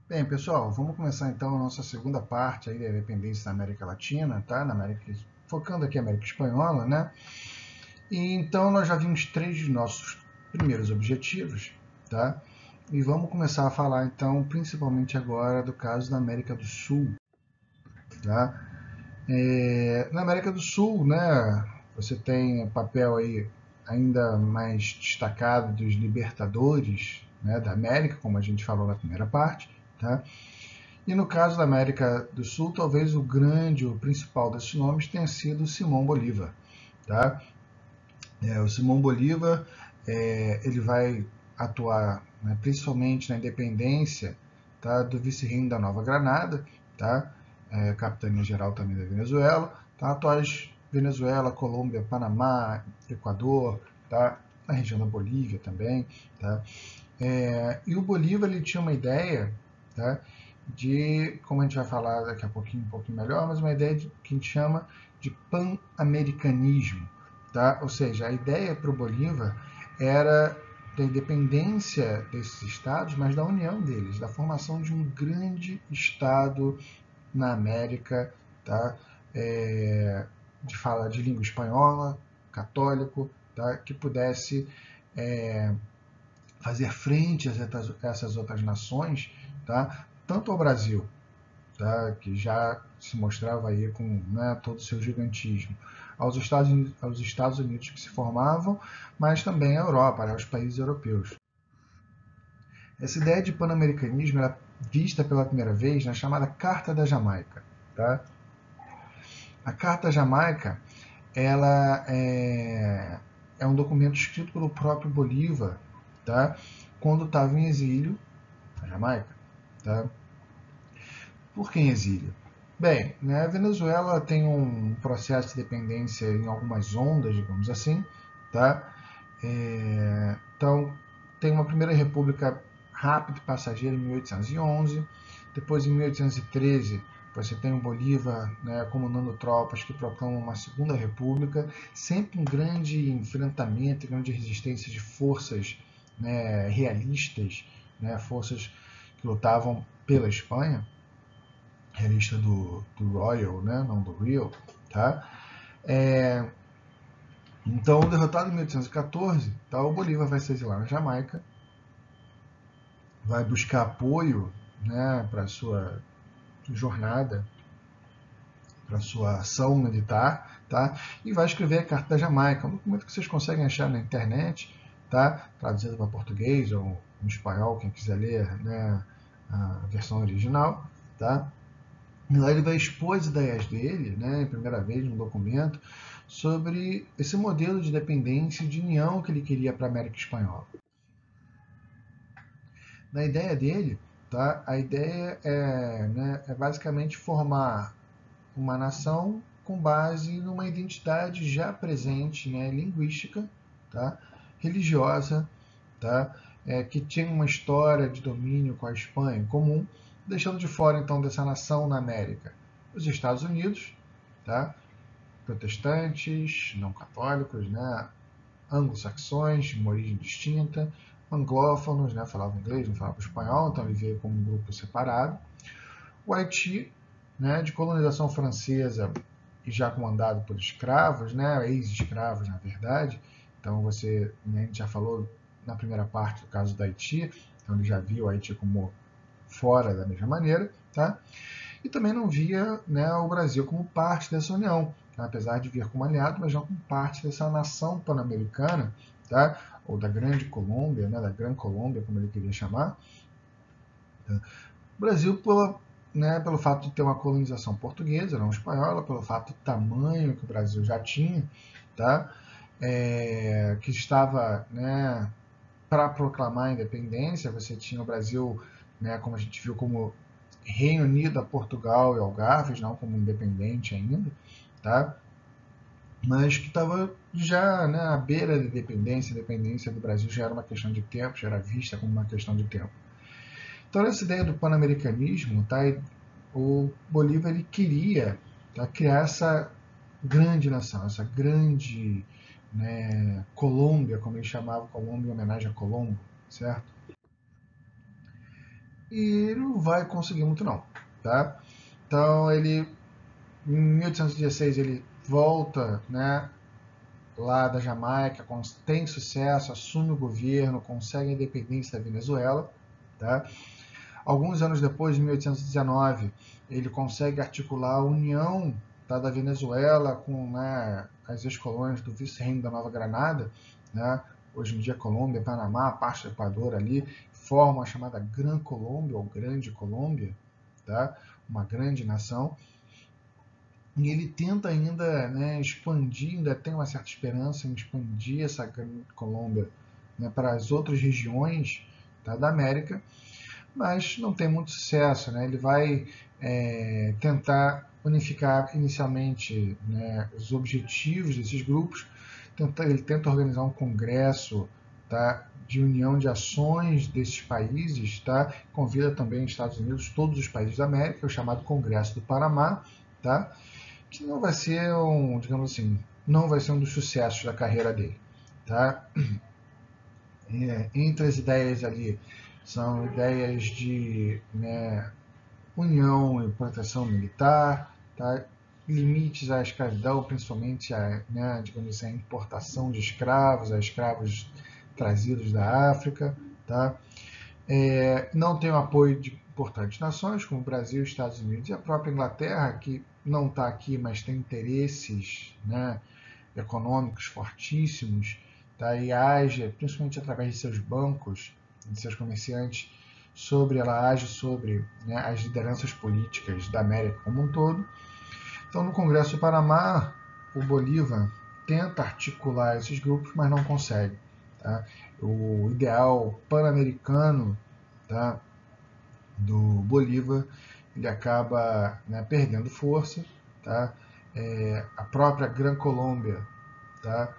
Bem, pessoal, vamos começar então a nossa segunda parte aí da independência da América Latina, tá? Focando aqui na América Espanhola, né? E então nós já vimos três dos nossos primeiros objetivos, tá? E vamos começar a falar então, principalmente agora, do caso da América do Sul, tá? Na América do Sul, né? Você tem o papel aí ainda mais destacado dos libertadores, né, da América, como a gente falou na primeira parte, tá? E no caso da América do Sul, talvez o grande, o principal desses nomes tenha sido Simão Bolívar. Tá? O Simão Bolívar ele vai atuar, né, principalmente na independência, tá, do vice-reino da Nova Granada, tá? Capitania Geral também da Venezuela, tá? Atuais Venezuela, Colômbia, Panamá, Equador, tá? Na região da Bolívia também. Tá? E o Bolívar ele tinha uma ideia, tá, de, como a gente vai falar daqui a pouquinho, um pouquinho melhor, mas uma ideia que a gente chama de pan-americanismo. Tá? Ou seja, a ideia para o Bolívar era da independência desses estados, mas da união deles, da formação de um grande estado na América, tá? De fala de língua espanhola, católico, tá? Que pudesse fazer frente a essas outras nações, tá? Tanto ao Brasil, tá? Que já se mostrava aí com, né, todo o seu gigantismo, aos Estados Unidos que se formavam, mas também à Europa, aos países europeus. Essa ideia de pan-americanismo era vista pela primeira vez na chamada Carta da Jamaica. Tá? A Carta da Jamaica ela é um documento escrito pelo próprio Bolívar, tá? Quando estava em exílio na Jamaica. Tá? Por que em exílio? Bem, né, a Venezuela tem um processo de dependência em algumas ondas, digamos assim, tá? Então, tem uma primeira república rápida e passageira em 1811, depois em 1813 você tem o Bolívar, né, comandando tropas que proclamam uma segunda república, sempre um grande enfrentamento, grande resistência de forças, né, realistas, né, forças que lutavam pela Espanha, realista do Royal, né, não do Real, tá? Então, derrotado em 1814, tá, o Bolívar vai se exilar na Jamaica, vai buscar apoio, né, para sua jornada, para sua ação militar, tá? E vai escrever a Carta da Jamaica, um documento que vocês conseguem achar na internet, tá? Traduzido para português ou em espanhol, quem quiser ler, né, a versão original, tá? E lá ele vai expor as ideias dele, né, em primeira vez, num documento, sobre esse modelo de dependência e de união que ele queria para a América Espanhola. Na ideia dele, tá, a ideia é basicamente formar uma nação com base numa identidade já presente, né, linguística, tá, religiosa, tá, que tinha uma história de domínio com a Espanha em comum, deixando de fora então dessa nação na América os Estados Unidos, tá, protestantes, não católicos, né, anglo-saxões, de uma origem distinta, anglófonos, né, falavam inglês, não falavam espanhol, então ele veio como um grupo separado. O Haiti, né, de colonização francesa e já comandado por escravos, né, ex-escravos na verdade. Então você, né, a gente já falou na primeira parte do caso do Haiti, então ele já viu o Haiti como fora da mesma maneira, tá? E também não via, né, o Brasil como parte dessa união, tá? Apesar de vir como aliado, mas não como parte dessa nação pan-americana, tá? Ou da Grande Colômbia, né, da Gran Colômbia, como ele queria chamar. Tá? O Brasil, pelo fato de ter uma colonização portuguesa, não espanhola, pelo fato do tamanho que o Brasil já tinha, tá? Que estava, né, para proclamar a independência, você tinha o Brasil, né, como a gente viu, como Reino Unido a Portugal e Algarves, não como independente ainda, tá? Mas que estava já, né, à beira da independência. A independência do Brasil já era uma questão de tempo, já era vista como uma questão de tempo. Então, essa ideia do pan-americanismo, tá, o Bolívar ele queria, tá, criar essa grande nação, essa grande, né, Colômbia, como ele chamava Colômbia em homenagem a Colombo, certo? e não vai conseguir muito não, tá? Então ele, em 1816, ele volta, né, lá da Jamaica, tem sucesso, assume o governo, consegue a independência da Venezuela, tá? Alguns anos depois, em 1819, ele consegue articular a união, tá, da Venezuela com, né, as ex-colônias do vice-reino da Nova Granada, né, hoje em dia Colômbia, Panamá, parte do Equador ali, formam a chamada Gran Colômbia ou Grande Colômbia, tá, uma grande nação. E ele tenta ainda, né, expandir, ainda tem uma certa esperança em expandir essa Grande Colômbia, né, para as outras regiões, tá, da América, mas não tem muito sucesso, né? Ele vai tentar unificar inicialmente, né, os objetivos desses grupos, ele tenta organizar um congresso, tá, de união de ações desses países, tá? Convida também os Estados Unidos, todos os países da América, o chamado Congresso do Panamá, tá? Que não vai ser um, digamos assim, não vai ser um dos sucessos da carreira dele, tá? Entre as ideias ali são ideias de, né, união e proteção militar, tá? Limites à escravidão, principalmente a, né, digamos assim, a importação de escravos, a escravos trazidos da África, tá? Não tem o apoio de importantes nações como o Brasil, Estados Unidos e a própria Inglaterra, que não está aqui, mas tem interesses, né, econômicos fortíssimos, tá? E age, principalmente através de seus bancos, de seus comerciantes, ela age sobre, né, as lideranças políticas da América como um todo. Então, no Congresso do Panamá, o Bolívar tenta articular esses grupos, mas não consegue. Tá? O ideal pan-americano, tá, do Bolívar, ele acaba, né, perdendo força. Tá? A própria Gran Colômbia, tá,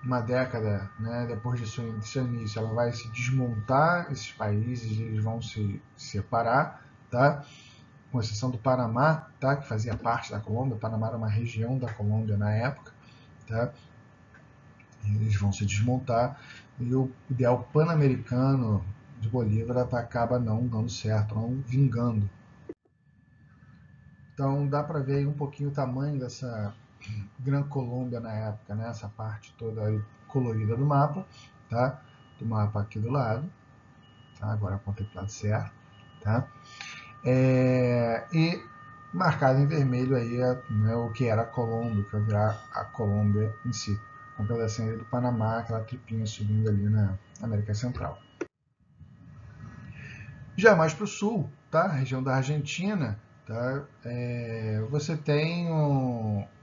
uma década, né, depois de seu início, ela vai se desmontar, esses países eles vão se separar, tá? Com exceção do Panamá, tá? Que fazia parte da Colômbia. O Panamá era uma região da Colômbia na época, tá? Eles vão se desmontar e o ideal pan-americano de Bolívar acaba não dando certo, não vingando. Então dá para ver aí um pouquinho o tamanho dessa Gran Colômbia na época, né? Essa parte toda aí colorida do mapa, tá? Do mapa aqui do lado, tá? Agora apontei para o lado certo, tá? E marcado em vermelho aí, né, o que era a Colômbia, que vai virar a Colômbia em si. Um pedacinho do Panamá, aquela tripinha subindo ali na América Central. Já mais para o sul, tá? Região da Argentina, tá? Você tem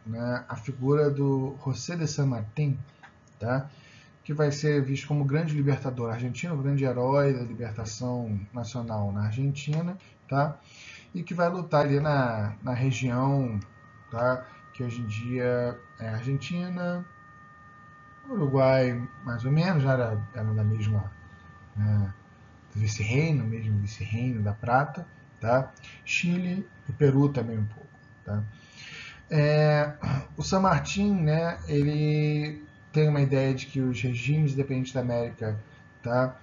né, a figura do José de San Martín, tá? Que vai ser visto como grande libertador argentino, grande herói da libertação nacional na Argentina, tá? E que vai lutar ali na região, tá? Que hoje em dia é Argentina, Uruguai, mais ou menos, já era da mesma, né, vice-reino, mesmo vice-reino da Prata, tá? Chile e Peru também um pouco, tá? O San Martín, né, ele tem uma ideia de que os regimes independentes da América, tá,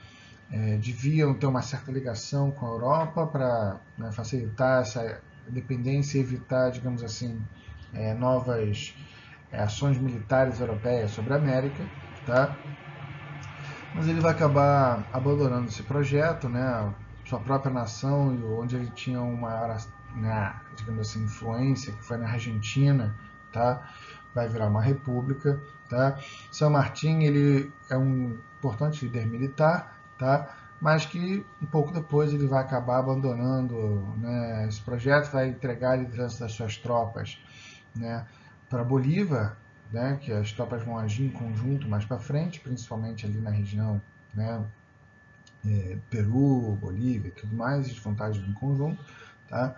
deviam ter uma certa ligação com a Europa para, né, facilitar essa independência e evitar, digamos assim, novas ações militares europeias sobre a América, tá? Mas ele vai acabar abandonando esse projeto, né? Sua própria nação, e onde ele tinha uma maior, né, digamos assim, influência, que foi na Argentina, tá? Vai virar uma república, tá? San Martín, ele é um importante líder militar, tá? Mas que um pouco depois ele vai acabar abandonando, né, esse projeto, vai entregar a liderança das suas tropas, né, para Bolívar, né, que as tropas vão agir em conjunto mais para frente, principalmente ali na região, né, Peru, Bolívia e tudo mais, eles vão estar agindo em conjunto, tá?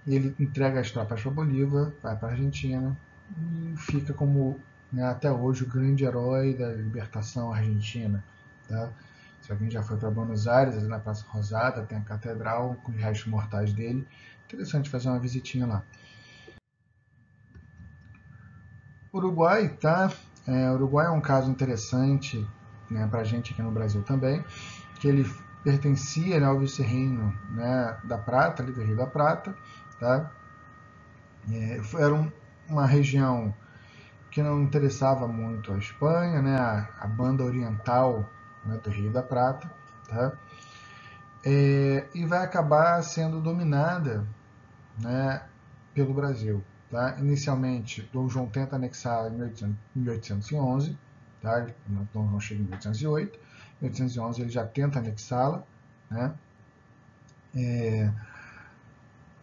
Ele entrega as tropas para Bolívar, vai para a Argentina e fica como, né, até hoje o grande herói da libertação argentina, tá? Se alguém já foi para Buenos Aires, ali na Praça Rosada, tem a catedral com os restos mortais dele. Interessante fazer uma visitinha lá. Uruguai, tá? Uruguai é um caso interessante, né, para a gente aqui no Brasil também, que ele pertencia, né, ao vice-reino, né, da Prata, ali do Rio da Prata, tá? Era uma região que não interessava muito a Espanha, né, a banda oriental, né, do Rio da Prata, tá? E vai acabar sendo dominada, né, pelo Brasil. Tá? Inicialmente, Dom João tenta anexá-la em 1811, tá? Dom João chega em 1808, em 1811 ele já tenta anexá-la, né?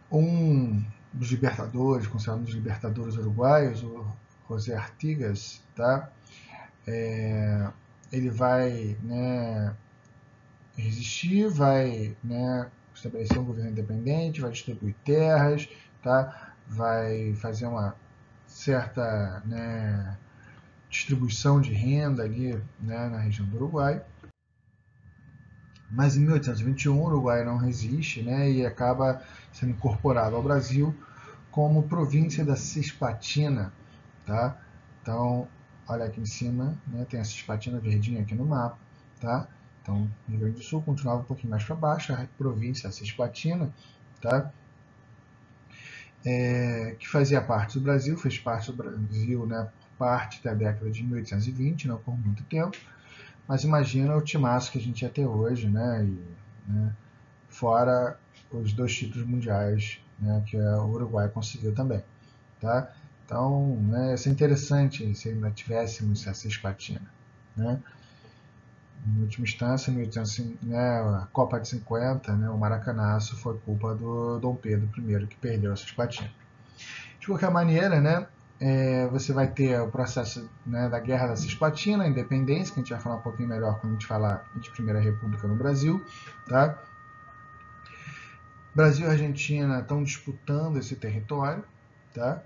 Um dos libertadores, considerado um dos libertadores uruguaios, o José Artigas, tá? Ele vai, né, resistir, vai, né, estabelecer um governo independente, vai distribuir terras, tá? Vai fazer uma certa, né, distribuição de renda ali, né, na região do Uruguai. Mas em 1821 o Uruguai não resiste, né, e acaba sendo incorporado ao Brasil como província da Cisplatina, tá? Então, olha aqui em cima, né, tem a Cisplatina verdinha aqui no mapa, tá? Então, Rio Grande do Sul continuava um pouquinho mais para baixo, a província Cisplatina, tá? Que fazia parte do Brasil, fez parte do Brasil, né, por parte da década de 1820, não por muito tempo, mas imagina o timaço que a gente ia ter hoje, né, né, fora os 2 títulos mundiais, né, que o Uruguai conseguiu também, tá? Então, né, ia ser interessante se ainda tivéssemos essa Cisplatina, né? Em última instância, em 1800, né, a Copa de 50, né, o Maracanaço foi culpa do Dom Pedro I, que perdeu essa Cisplatina. De qualquer maneira, né, você vai ter o processo, né, da Guerra da Cisplatina, a independência, que a gente vai falar um pouquinho melhor quando a gente falar de Primeira República no Brasil, tá? Brasil e Argentina estão disputando esse território, tá?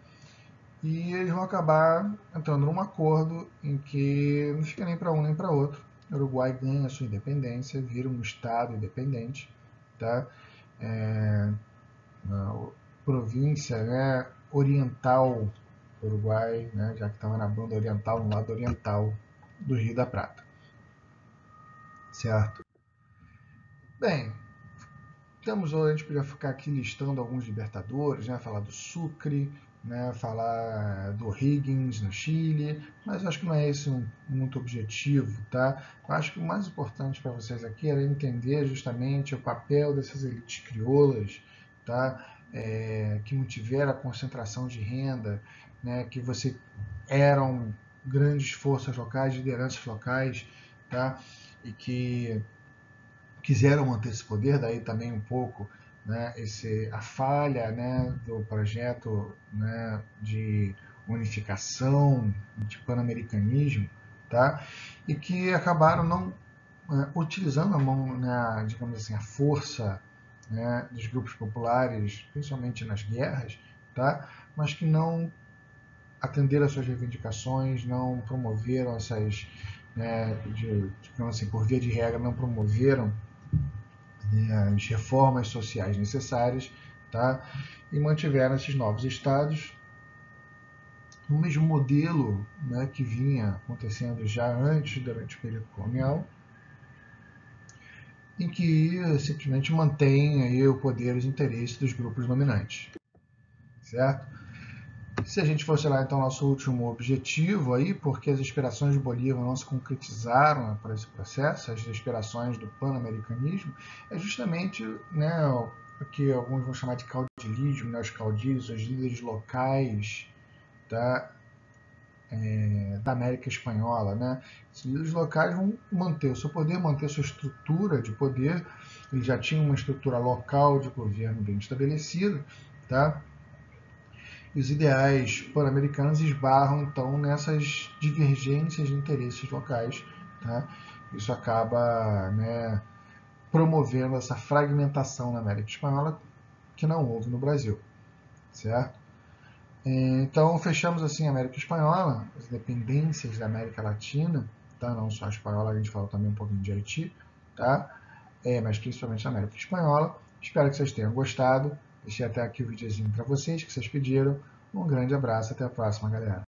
E eles vão acabar entrando num acordo em que não fica nem para um nem para outro. O Uruguai ganha a sua independência, vira um estado independente, tá? A província, né, oriental do Uruguai, né, já que estava na banda oriental, no lado oriental do Rio da Prata, certo? Bem, a gente podia ficar aqui listando alguns libertadores, né, falar do Sucre, né, falar do Higgins no Chile, mas acho que não é esse muito objetivo, tá? Eu acho que o mais importante para vocês aqui era entender justamente o papel dessas elites crioulas, tá? Que mantiveram a concentração de renda, né, que eram grandes forças locais, lideranças locais, tá? E que quiseram manter esse poder, daí também um pouco, né, a falha, né, do projeto, né, de unificação, de pan-americanismo, tá? E que acabaram não utilizando a mão, né, digamos assim, a força, né, dos grupos populares, principalmente nas guerras, tá? Mas que não atenderam às suas reivindicações, não promoveram essas, né, digamos assim, por via de regra, não promoveram as reformas sociais necessárias, tá? E mantiveram esses novos estados no mesmo modelo, né, que vinha acontecendo já antes, durante o período colonial, em que simplesmente mantém aí o poder e os interesses dos grupos dominantes, certo? Se a gente fosse lá, então, nosso último objetivo aí, porque as aspirações de Bolívar não se concretizaram, né, por esse processo, as aspirações do pan-americanismo, é justamente, né, o que alguns vão chamar de caudilismo, né, os caudilhos, os líderes locais da América Espanhola, né? Os líderes locais vão manter o seu poder, manter a sua estrutura de poder, eles já tinham uma estrutura local de governo bem estabelecida, tá? E os ideais pan-americanos esbarram, então, nessas divergências de interesses locais, tá? Isso acaba, né, promovendo essa fragmentação na América Espanhola que não houve no Brasil, certo? Então, fechamos assim a América Espanhola, as dependências da América Latina, tá? Não só a espanhola, a gente falou também um pouquinho de Haiti, tá? Mas principalmente a América Espanhola. Espero que vocês tenham gostado. Deixei até aqui o videozinho para vocês que vocês pediram. Um grande abraço, até a próxima, galera.